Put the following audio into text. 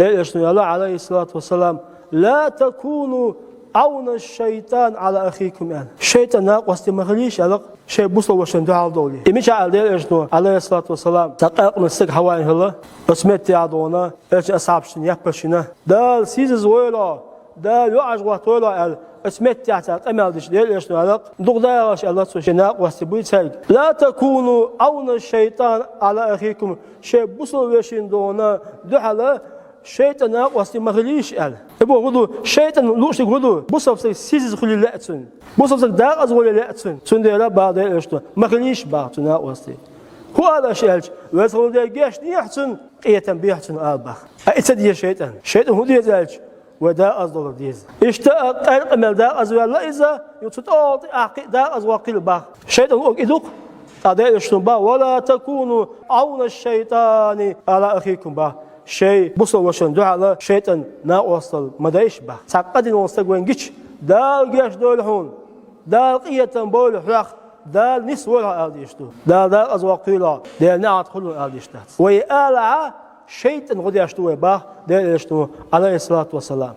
ديل شنو الله عليه الصلاة والسلام لا تكونوا عون الشيطان على أخيكم يعني الشيطان ناقص مخليش على شيء بوصل وشن دعال دولي إمش على ديل شنو عليه الصلاة والسلام تقاق من سك هواين هلا اسمت يعدونا إيش أصعب شن يقبشنا دال سيز ويلا دال يعج وطولا اسمت يعتاد أمال دش ديل شنو على دغداش الله سبحانه ناقص بيتسال لا تكونوا عون الشيطان على أخيكم شيء بوصل وشن دونا دعالة الشيطان ناقص مخليش قال ابو غدو الشيطان لوش غدو بوصف سيز خلي لاتن بوصف داق از ولا لاتن سنديلا بعد اشتو مخليش بعد ناقص هو هذا شيء ويصل ده جاش يحسن قيتن بيحسن البخ اتدي الشيطان هو ديزالج ودا از دولار ديز اشتاق قمل دا از ولا اذا يتطاط دا از واقيل باخ الشيطان هو يدوق هذا اشتو با ولا تكونوا عون الشيطان على اخيكم با شيء بوصل وشن دعاء شيطان ناوصل مدايش به ساقدين وستقوين جيش دال جيش دول هون دال قية بول حلاق دال نسوة الديشتو دال أزواقيلا دال نعت كله الديشتات ويألع شيطان غدي يشتوي به دال يشتو عليه الصلاة والسلام